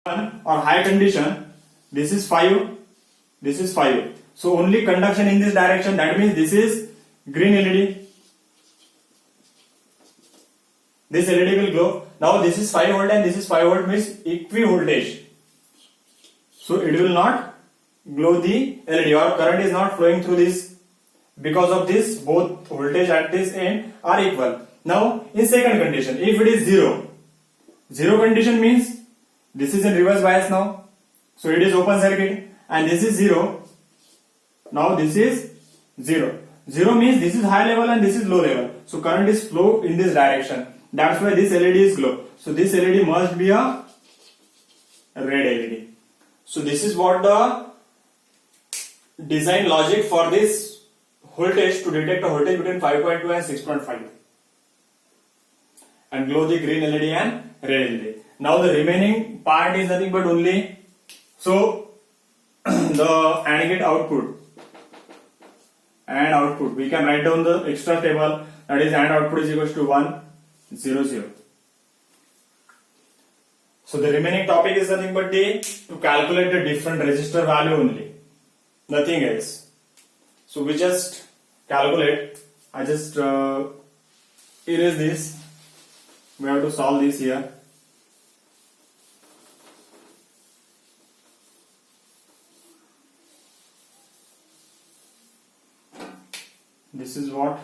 or high condition, this is 5, this is 5. So only conduction in this direction, that means this is green LED. This LED will glow. Now this is 5 volt and this is 5 volt, means equi voltage. So it will not glow the LED, or current is not flowing through this. Because of this, both voltage at this end are equal. Now in second condition, if it is 0, 0 condition means this is in reverse bias now. So it is open circuit, and this is 0. Now this is 0. 0 means this is high level and this is low level. So current is flow in this direction. That's why this LED is glow. So this LED must be a red LED. So this is what the design logic for this voltage to detect a voltage between 5.2 and 6.5 and glow the green LED and red LED. Now the remaining part is nothing but only the AND gate output. And output, we can write down the extra table, that is AND output is equals to 1, 0, 0. So the remaining topic is nothing but to calculate the different resistor value only, nothing else. So we just calculate. I just erase this. We have to solve this here. This is what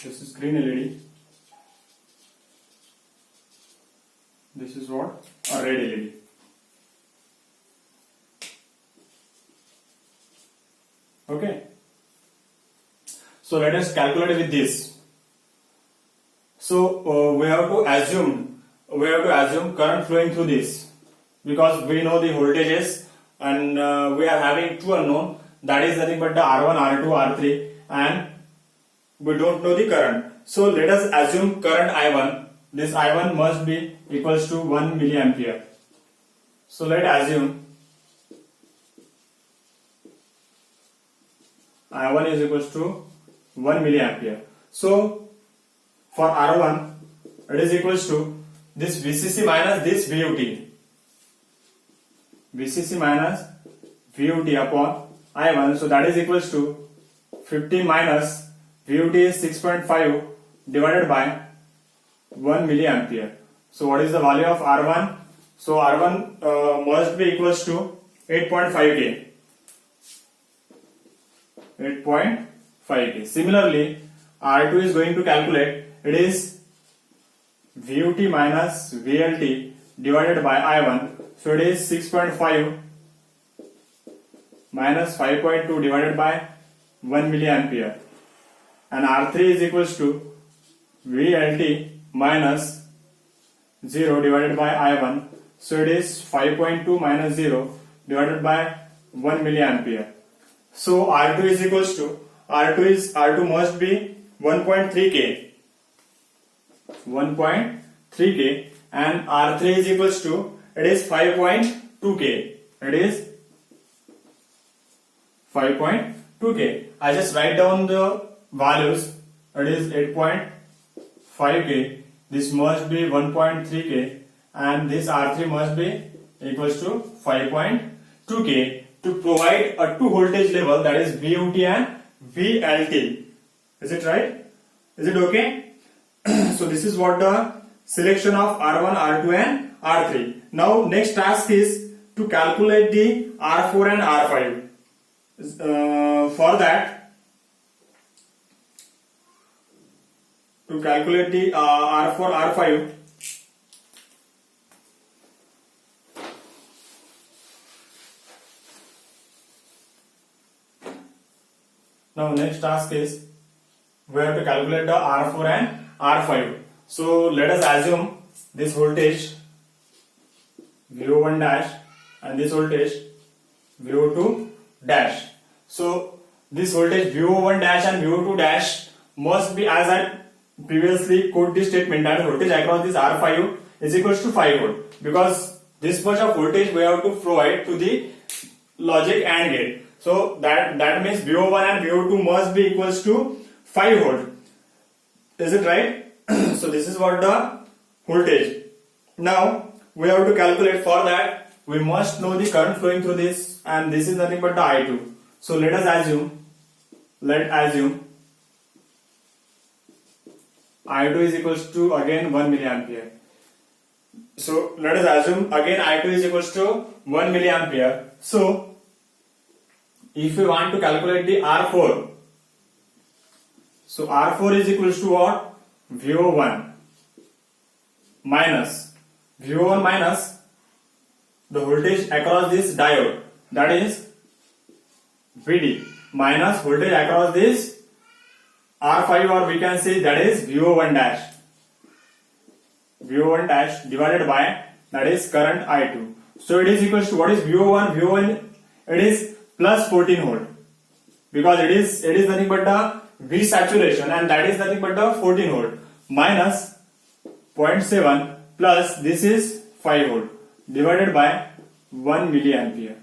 this is green LED. This is what a red LED. Okay. So let us calculate with this. So we have to assume current flowing through this, because we know the voltages and we are having two unknown, that is nothing but the R1, R2, R3, and we don't know the current. So let us assume current I1. This I1 must be equals to 1 milliampere. So let us assume I1 is equals to 1 milliampere. So for R1 it is equals to this VCC minus this VUT. VCC minus VUT upon I1. So that is equals to 50 minus VUT is 6.5 divided by 1 milliampere. So what is the value of R1? So R1 must be equals to 8.5K. 8.5K. Similarly, R2 is going to calculate, it is VUT minus VLT divided by I1. So it is 6.5 minus 5.2 divided by 1 milliampere. And R3 is equals to VLT minus 0 divided by I1. So it is 5.2 minus 0 divided by 1 milliampere. So R2 is equals to, R2 must be 1.3K. 1.3K, and R3 is equals to, it is 5.2K. It is 5.2K. I just write down the values. It is 8.5K. This must be 1.3K, and this R3 must be equals to 5.2K to provide a two voltage level, that is VUT and VLT. Is it right? Is it okay? So this is what the selection of R1, R2 and R3. Now next task is to calculate the R4 and R5. For that, to calculate the R4, R5, now next task is we have to calculate the R4 and R5. So let us assume this voltage VO1 dash and this voltage VO2 dash. So this voltage VO1 dash and VO2 dash must be, as I previously quote this statement, that voltage across this R5 is equals to 5 volt, because this much of voltage we have to provide to the logic AND gate. So that means VO1 and VO2 must be equals to 5 volt. Is it right? So this is is what the voltage. Now we have to calculate. For that we must know the current flowing through this, and this is nothing but the I2. So let assume I2 is equals to again 1 milliampere. So let us assume again I2 is equals to 1 milliampere. So if we want to calculate the R4, so R4 is equals to what? VO1 minus the voltage across this diode, that is VD, minus voltage across this R5, or we can say that is VO1 dash divided by that is current I2. So it is equals to, what is VO1? VO1, it is plus 14 volt, because it is nothing but the V saturation, and that is nothing but the 14 volt, minus 0.7 plus this is 5 volt divided by 1 milliampere.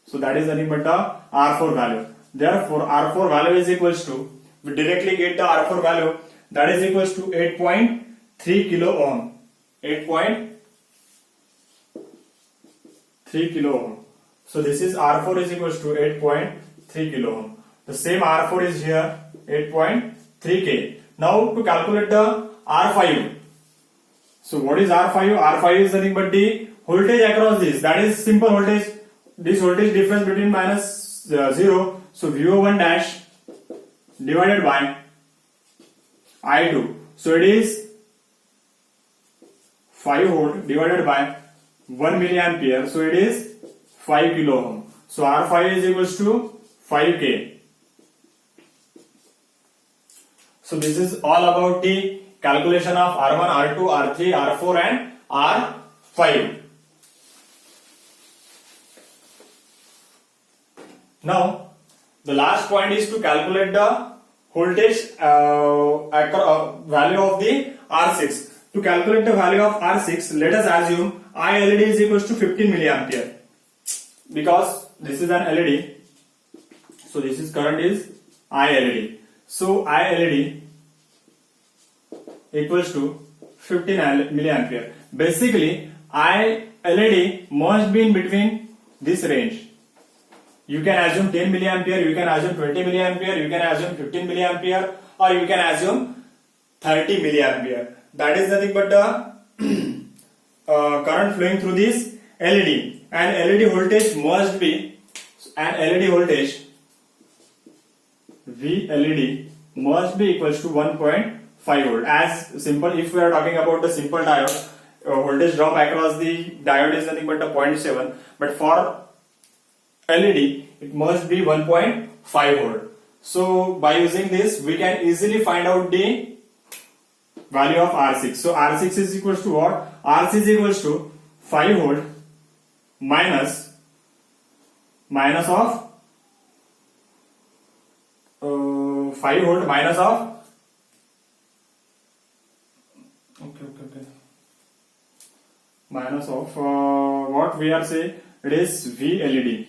So that is nothing but the R4 value. Therefore R4 value is equals to, we directly get the R4 value, that is equals to 8.3 kilo ohm. 8.3 kilo ohm. So this is R4 is equals to 8.3 kilo ohm. The same R4 is here 8.3 K. Now to calculate the R5. So what is R5? R5 is nothing but the voltage across this, that is simple voltage, this voltage difference between minus 0. So VO1 dash divided by I2. So it is 5 volt divided by 1 milliampere. So it is 5 kilo ohm. So R5 is equals to 5K. So this is all about the calculation of R1, R2, R3, R4 and R5. Now the last point is to calculate the voltage value of the R6. To calculate the value of R6, let us assume ILED is equals to 15 milliampere, because this is an LED. So this is current is ILED. So ILED equals to 15 milliampere. Basically ILED must be in between this range. You can assume 10 milliampere, you can assume 20 milliampere, you can assume 15 milliampere, or you can assume 30 milliampere. That is nothing but the current flowing through this LED, and LED voltage must be, and LED voltage VLED must be equals to 1.5 volt. As simple, if we are talking about the simple diode, voltage drop across the diode is nothing but the 0.7, but for LED it must be 1.5 volt. So by using this we can easily find out the value of R6. So R6 is equals to what? R6 is equals to 5 volt minus of 5 volt minus of minus of what we are saying, it is VLED,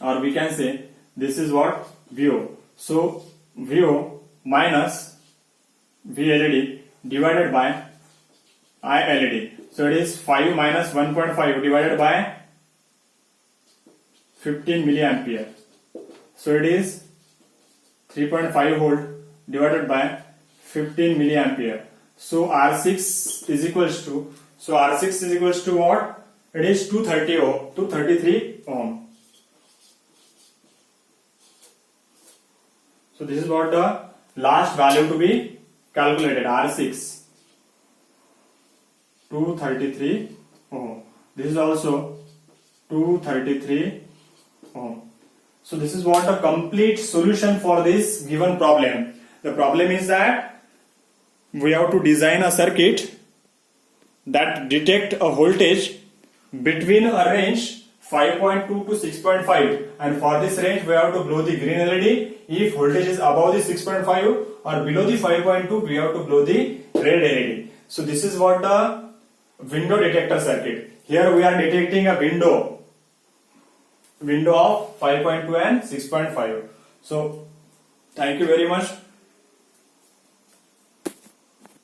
or we can say this is what? VO. So VO minus VLED divided by ILED. So it is 5 minus 1.5 divided by 15 milliampere. So it is 3.5 volt divided by 15 milliampere. So R6 is equals to, so R6 is equals to what? It is 233 ohm. So this is what the last value to be calculated. R6 233 ohm. This is also 233 ohm. So this is what the complete solution for this given problem. The problem is that we have to design a circuit that detect a voltage between a range 5.2 to 6.5, and for this range we have to blow the green LED. If voltage is above the 6.5 or below the 5.2, we have to blow the red LED. So this is what the window detector circuit. Here we are detecting a window of 5.2 and 6.5. So thank you very much.